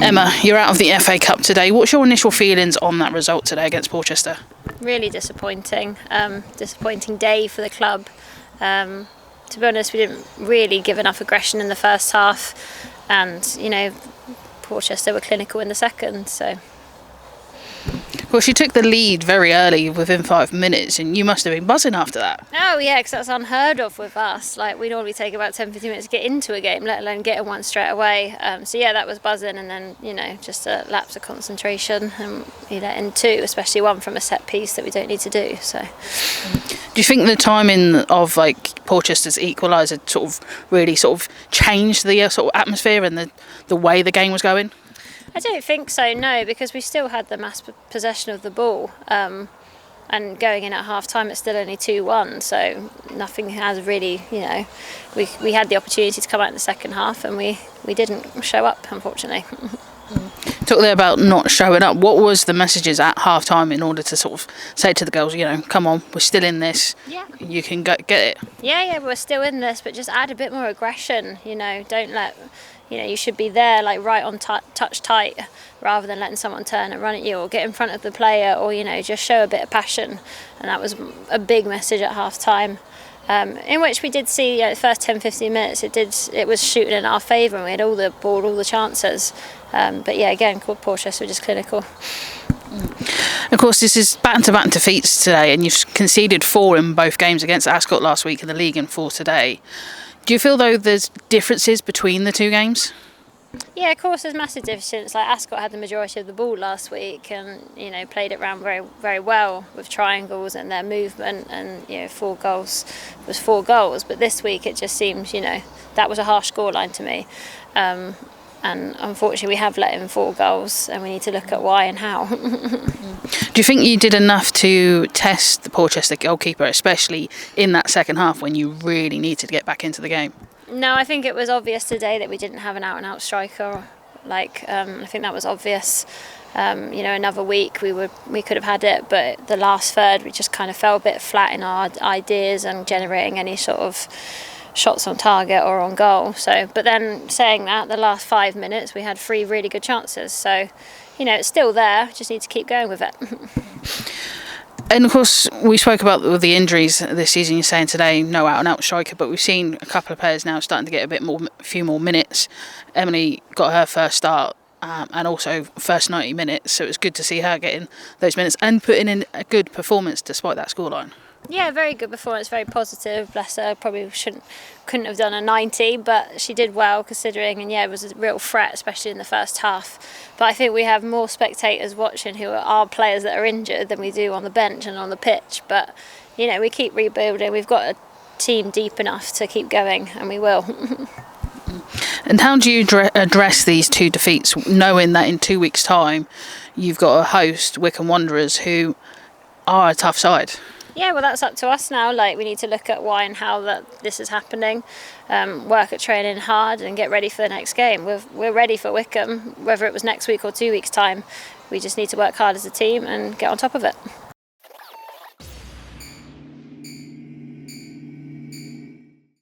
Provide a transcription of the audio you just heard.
Emma, you're out of the FA Cup today. What's your initial feelings on that result today against Portchester? Really disappointing. Disappointing day for the club. To be honest, we didn't really give enough aggression in the first half, and Portchester were clinical in the second. So. Well, she took the lead very early, within 5 minutes, and you must have been buzzing after that. Oh yeah, because that's unheard of with us. Like, we normally take about 10-15 minutes to get into a game, let alone get in one straight away. So yeah, that was buzzing, and then just a lapse of concentration, and we let in two, especially one from a set piece that we don't need to do. So. Do you think the timing of Portchester's equaliser really changed the sort of atmosphere and the way the game was going? I don't think so, no, because we still had the mass possession of the ball, and going in at half-time it's still only 2-1, so nothing has really, we had the opportunity to come out in the second half and we didn't show up, unfortunately. Talk there about not showing up. What was the messages at half-time in order to say to the girls, come on, we're still in this, you can get it? Yeah, we're still in this, but just add a bit more aggression, don't let... you should be there, right on touch tight, rather than letting someone turn and run at you or get in front of the player, or just show a bit of passion. And that was a big message at half time, in which we did see the first 10-15 minutes it was shooting in our favour, and we had all the ball, all the chances. But yeah, again, Portchester were just clinical. Of course, this is back-to-back defeats today, and you've conceded 4 in both games against Ascot last week in the league and 4 today. Do you feel, though, there's differences between the two games? Yeah, of course, there's massive difference. Ascot had the majority of the ball last week, and played it round very, very well with triangles and their movement, and 4 goals was 4 goals. But this week, it just seems that was a harsh scoreline to me, and unfortunately, we have let in 4 goals, and we need to look at why and how. Do you think you did enough to test the Portchester goalkeeper, especially in that second half when you really needed to get back into the game? No, I think it was obvious today that we didn't have an out-and-out striker. I think that was obvious. Another week we could have had it, but the last third we just kind of fell a bit flat in our ideas and generating any sort of shots on target or on goal. So, but then saying that, the last 5 minutes we had 3 really good chances. So, it's still there. Just need to keep going with it. And of course, we spoke about the injuries this season. You're saying today no out-and-out striker, but we've seen a couple of players now starting to get a few more minutes. Emily got her first start, and also first 90 minutes. So it's good to see her getting those minutes and putting in a good performance despite that scoreline. Yeah, very good performance, very positive. Bless her, probably couldn't have done a 90, but she did well considering, and it was a real threat, especially in the first half. But I think we have more spectators watching who are players that are injured than we do on the bench and on the pitch. But, we keep rebuilding. We've got a team deep enough to keep going, and we will. And how do you address these 2 defeats, knowing that in 2 weeks' time you've got a host, Wycombe Wanderers, who are a tough side? Yeah, well, that's up to us now. We need to look at why and how that this is happening, work at training hard and get ready for the next game. We're ready for Wycombe, whether it was next week or 2 weeks' time. We just need to work hard as a team and get on top of it.